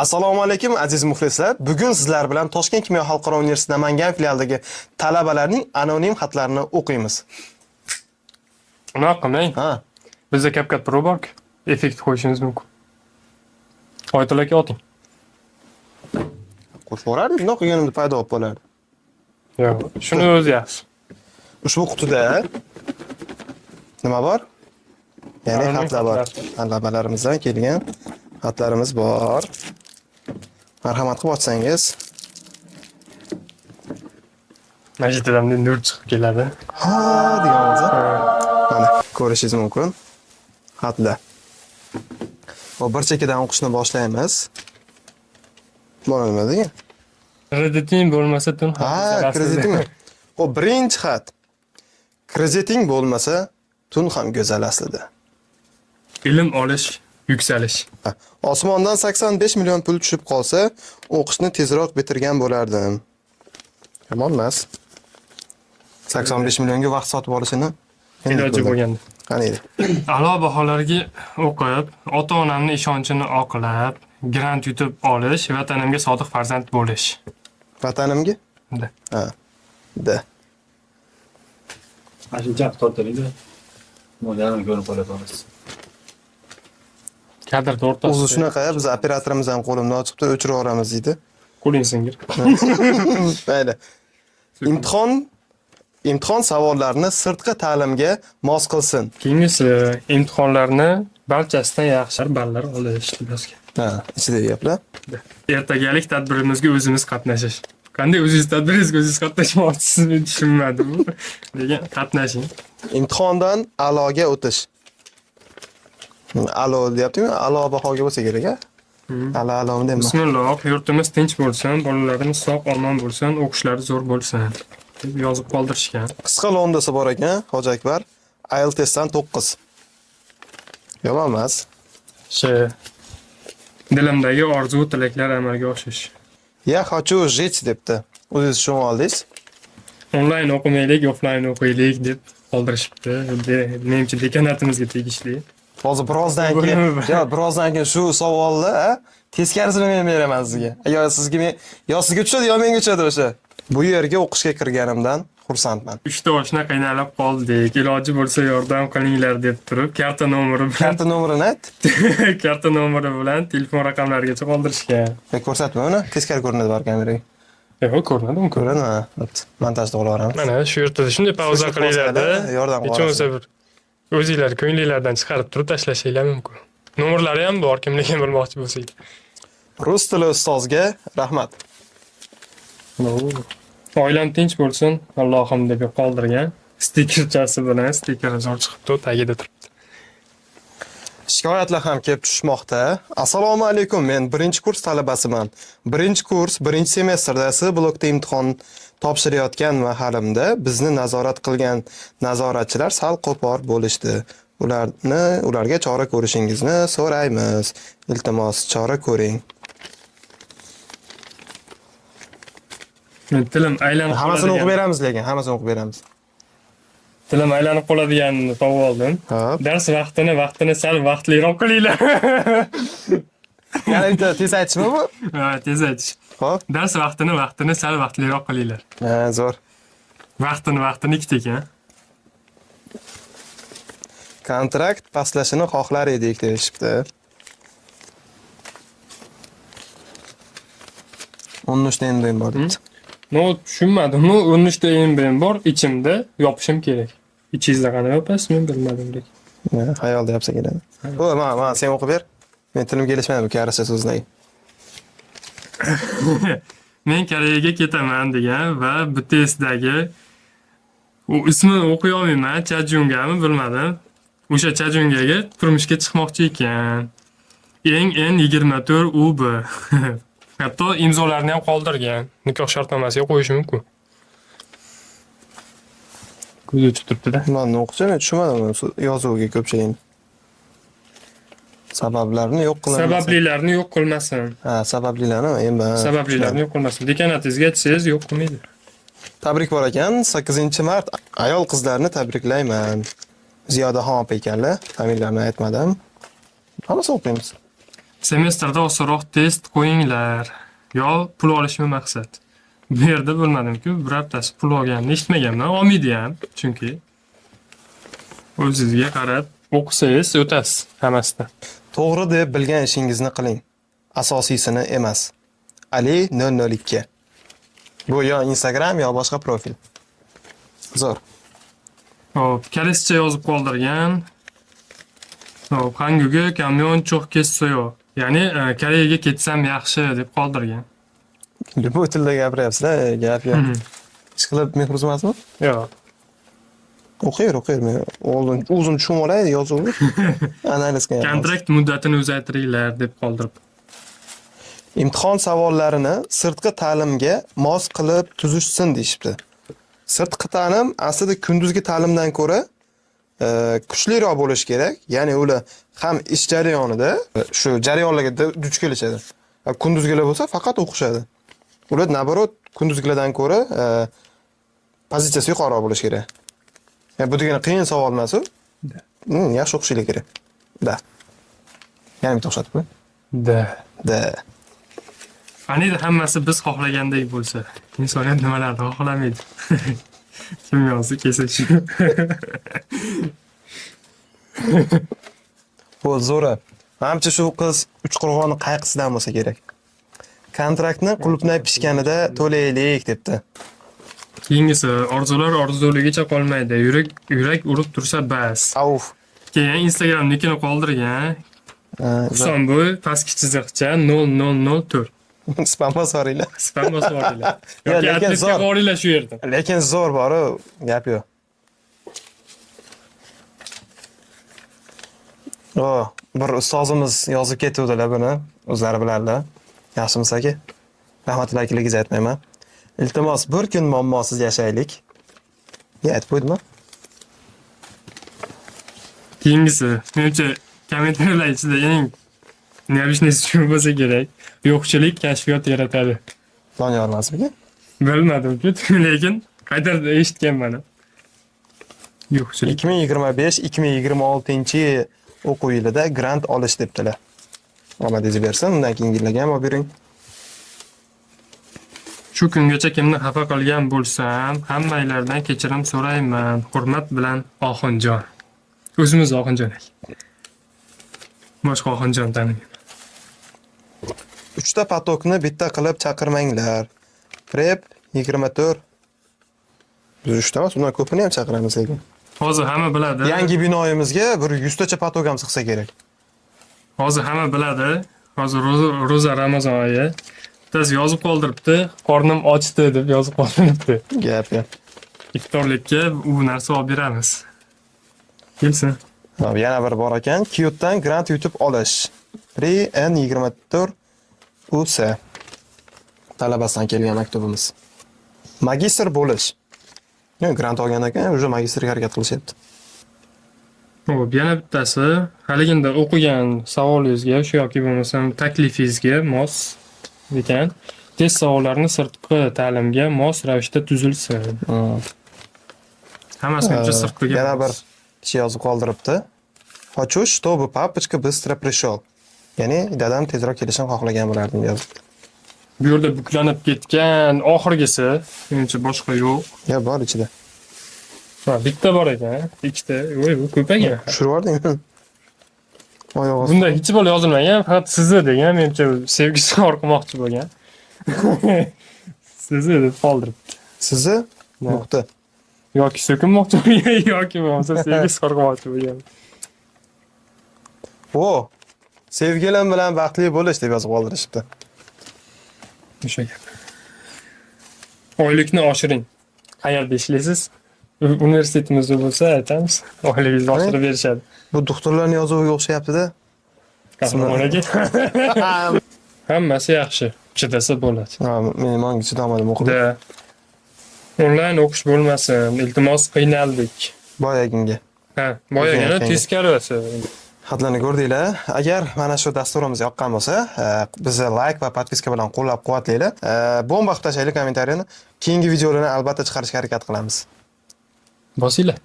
Assalomu alaykum aziz muxlislar. Bugun sizlar bilan Toshkent kimyo xalqaro universiteti Namangan filialidagi talabalarning anonim xatlarini o'qiymiz. Unaqa qilmang. Ha, Bizda CapCut Pro bor. Effekt qo'yishimiz mumkin. Oytul aka oting. qo'shib yuborardik, bundoq qilganimda paydo bo'lib qolardi. Yo'q, shuni o'zi yaxshi. Ushbu qutida nima bor? Ya'ni Anonim xatlar bor. xatlar. Talabalarimizdan kelgan xatlarimiz bor. Marhamat qilib ochsangiz. Majitidan nur chiqib keladi. Ha, deganimiz. Mana ko'rishingiz mumkin. Xatlar. Hop, bir chekkadan o'qishni boshlaymiz. Mana nima degan? Krediting bo'lmasa tun Ha, kreditingmi? Hop, birinchi xat. Krediting bo'lmasa, tun ham go'zal aslida. Ilm olish, yuksalish. Ha, Osmondan 85 million pul tushib qolsa, o'qishni tezroq bitirgan bo'lardim. Yomon emas. 85 millionga vaqt sotib olishini Iloji bo'lganda. qani edi. A'lo baholarga o'qib, ota-onamning ishonchini oqlab, grant yutib olish, vatanimga sodiq farzand bo'lish. Vatanimga? Da. Ha. Da. Ashuncha tortiladi. Mo'ljalni ko'rib qolasiz. Kadr to'rttasi. O'zi shunaqa, biz operatorimiz ham qo'limdan ochibdi, o'chirib yuboramiz deydi. Qo'ling singir. Mayli. Imtihon savollarini sirtqi ta'limga mos qilsin. Keyingisi imtihonlarni barchasidan yaxshi ballar olish bizga. Ha, ichidagi gaplar. Ertagalik tadbirimizga o'zimiz qatnashish. Qanday o'zingiz tadbiringizga o'zingiz qatnashmoqchisiz men tushunmadim. Lekin qatnashing. Imtihondan a'loga o'tish. A'lo deyaptimi? A'lo bahoga bo'lsa kerak-a? A'lo deyman. Bismillah, yurtimiz tinch bo'lsin, bolalarimiz sog' omon bo'lsin, o'qishlari zo'r bo'lsin deb yozib qoldirishgan. Qisqa londasi bor ekan, Hoji Akbar. IELTSdan 9. Yomon emas. Dilimdagi orzu tilaklar amalga oshish. Ya хочу жить debdi. O'zingiz tushunib oldingiz. Onlayn o'qimaylik, offlayn o'qiylik deb qoldirishibdi. Menimcha dekanatimizga tegishli. Hozir birozdan keyin shu savolni, teskarisini men beraman sizga. Yo sizga tushadi, yo menga tushadi o'sha. Bu yerga o'qishga kirganimdan xursandman. 3 ta oshna qiynalib qoldik. Iloji bo'lsa yordam qilinglar deb turib, karta nomeri bilan Karta nomerini ayt. karta nomeri bilan telefon raqamlarigacha qoldirishgan. Ko'rsatma uni, teskari ko'rinadi bor kameraga. Yo'q, ko'rinadimi? Ko'rinadi. Montajda qilib yuboramiz. Mana shu yerda shunday pauza qilinglarda, yordam hech bo'lmasa bir o'zingizlar ko'ngilingizdan chiqarib turib tashlashinglar mumkin. Nomerlari ham bor, kimligini bilmoqchi bo'lsangiz. Rus tili ustozga rahmat. Oilam tinch bo'lsin, Allohim deb qoldirgan. Stikerchasi bilan stikeri zo'r chiqibdi, tagida turibdi. Shikoyatlar ham kelib tushmoqda. Assalomu alaykum, men 1-kurs talabasiman. 1-kurs, 1-semestrda C blokda imtihon topshirayotgan mahalimda bizni nazorat qilgan nazoratchilar sal qo'pol bo'lishdi. Ularga chora ko'rishingizni so'raymiz. Iltimos, chora ko'ring. Men tilim aylanib Hammasini o'qib qoladigan. beramiz lekin, hammasini o'qib beramiz. Tilim aylanib qoladiganini topib oldim. Hop. Dars vaqtini sal vaqtliroq qilinglar. Yana bitta tez aytishmi bu? Ha, tez aytish. Hop. Dars vaqtini sal vaqtliroq qilinglar. Ha, zo'r. Vaqtini ikki ekan. Kontrakt pastlashini xohlar edik deyishibdi. 13 ta endi bor debdi. No, tushunmadim. 13 ta embrem bor, ichimda yopishim kerak. Ichingizda qanday yopasiz, men bilmadim lekin. Xayol deyapsa keladi. O, mana sen o'qib ber. Men tilim kelishmaydi bu karascha so'zlarga. Men Koreyaga ketaman degan va BTSdagi u ismini o'qiy olmayman, Chajungami bilmadim. O'sha Chajungaga turmushga chiqmoqchi ekan. Eng N24 UB. Hatto imzolarini ham qoldirgan. Nikoh shartnomasiga qo'yishi mumkin. Ko'zi uchib turibdi-da. Men o'qishim, tushunmadim yozuviga ko'pchilik. Sabablarni yo'q qilamiz. Sabablilarni yo'q qilmasin. Ha, sabablilarni endi. Sabablilarni yo'q qilmasin. Dekanatingizga aytsangiz yo'q qilmaydi. Tabrik bor ekan, 8-mart ayol qizlarni tabriklayman. Ziyodaxon opa ekanlar, familiyalarini aytmadim. Hammasi o'qiymiz. semestrda osonroq test qo'yinglar. Yo pul olishmi maqsad? Bu yerda bilmadim-ku, birortasi pul olganini eshitmaganman. Olmaydi ham, chunki o'zingizga qarab o'qisangiz o'tasiz hammasidan. To'g'ri deb bilgan ishingizni qiling. Asosiysini emas. Ali 002. Bu yo Instagram yo boshqa profil. Zo'r. Hop, kalescha yozib qoldirgan. Hop, Hanguga kamyon cho'q kessoyo. Ya'ni Koreyaga ketsam yaxshi deb qoldirgan. Bu tilda gapiryapsizlar, gap yo'q. Ishqilib mehruzmasmi? Yo'q. O'qiyver. Men o'zim tushunib olay, yozuvni. Analiz qilyapman. Kontrakt muddatini uzaytiringlar deb qoldirib. Imtihon savollarini sirtqi ta'limga mos qilib tuzishsin deyishibdi. Sirtqi ta'lim aslida kunduzgi ta'limdan ko'ra kuchliroq bo'lishi kerak. Ya'ni ular ham ish jarayonida shu jarayonlarga duch kelishadi. Kunduzgilar bo'lsa faqat o'qishadi. Ular naborot kunduzgilardan ko'ra pozitsiyasi yuqoriroq bo'lishi kerak. Bu degani qiyin savol emas u. Yaxshi o'qishinglar kerak. Da. Yana bitta o'xshatib qo'y. Da. Qaniydi hammasi biz xohlagandek bo'lsa, insoniyat nimalarni xohlamaydi. Kim yozdi kelsa shu. Bu zo'ra. Menimcha shu qiz Uchqo'rg'on qayg'isidan bo'lsa kerak. Kontraktni qulupnay pishganida to'laylik debdi. Keyingisi orzular orzuligicha qolmaydi. Yurak urib tursa bas. Avf. Keyin Instagramnikini qoldirgan. Husanboy pastki chiziqcha 0004. Spam bosaringlar. Spam bosib oringlar. Yo, Yoki lekin atletga zo'r. boringlar shu yerda. Lekin zo'r bor-u, gap yo'q. Bir ustozimiz yozib ketuvdilar buni, o'zlari bilarlar. Yaxshimisiz-aka? Rahmatligingizni aytmayman. Iltimos, bir kun muammosiz yashaylik. Aytib qo'ydimmi? Keyingisi, menimcha kommentariylar ichida eng nervishniy shu bo'lsa kerak. Yo'qchilik kashfiyot yaratadi. Doniyor emasmi? Bilmadim-ku, lekin qayerda eshitganman. Yo'qchilik. 2025-2026 o'quv yilida grant olish debdilar. Omadingiz bersin, undan keyin yillarga ham olib bering. Shu kungacha kimni xafa qilgan bo'lsam, hammanglardan kechirim so'rayman. Hurmat bilan Oxunjon. O'zimiz Oxunjon. Boshqa Oxunjon tanimayman. 3 ta patokni bitta qilib chaqirmanglar. Prep 24. Biz 3 ta emas, undan ko'pini ham chaqiramiz lekin. Hozir hamma biladi. Yangi binoyimizga bir 100 tacha patok ham sig'sa kerak. Hozir hamma biladi. Hozir ro'za Ramazon oyi. Biz yozib qoldiribdi. Qornim ochdi deb yozib qoldiribdi. Gap yo'q. Iftorlikka u narsa olib beramiz. Kelsin. Yana bir bor ekan, Qyutdan grant yutib olish. Pri N24 US talabasidan kelgan maktubimiz. Magistr bo'lish. Grant olgan ekan, o'sha magistrga harakat qilishyapti. Xo'p, yana bittasi haliginda o'qigan savolingizga shu yoki bo'lmasam taklifingizga mos ekan. Test savollarini sirtqi ta'limga mos ravishda tuzilsin. Hammasini sirtqiga. Yana bir kishi yozib qoldiribdi. Хочу, чтобы папочка быстро пришел. Ya'ni dadam tezroq kelishini xohlagan bo'lardim yozibdi. Bu yerda buklanib ketgan oxirgisi, menimcha boshqa yo'q. Ya bor ichida. Ha, bitta bor ekan, ikkita. Voy, bu ko'p ekan. Tushirvordingmi? Oyog'i. Bunda hech bir yozilmagan, faqat sizni degan, menimcha sevgisi orqamoqchi bo'lgan. Sizni deb qoldiribdi. Sizni nuqta. Yoki so'kinmoqchi bo'lgan, yoki bo'lmasa sevgisi orqamoqchi bo'lgan. Sevgilim bilan baxtli bo'lish deb yozib qoldirishibdi. O'sha gap. Oylikni oshiring. Qayerda ishlaysiz? Universitetimizda bo'lsa aytamiz, oyligingizni oshirib berishadi. Bu doktorlarning yozuviga o'xshayapti-da. Qahramonaga. Hammasi yaxshi. Chidasa bo'ladi. Men menga chidamadim o'qib. Onlayn o'qish bo'lmasin. Iltimos qiynaldik. Boyaginga. Ha, boyagina teskarisi. Xatlarni ko'rdinglar. Agar mana shu dasturimiz yoqqan bo'lsa, bizni like va podpiska bilan qo'llab-quvvatlanglar. Bomba qilib tashlaylik kommentariyani. Keyingi videolarni albatta chiqarishga harakat qilamiz. Bosinglar.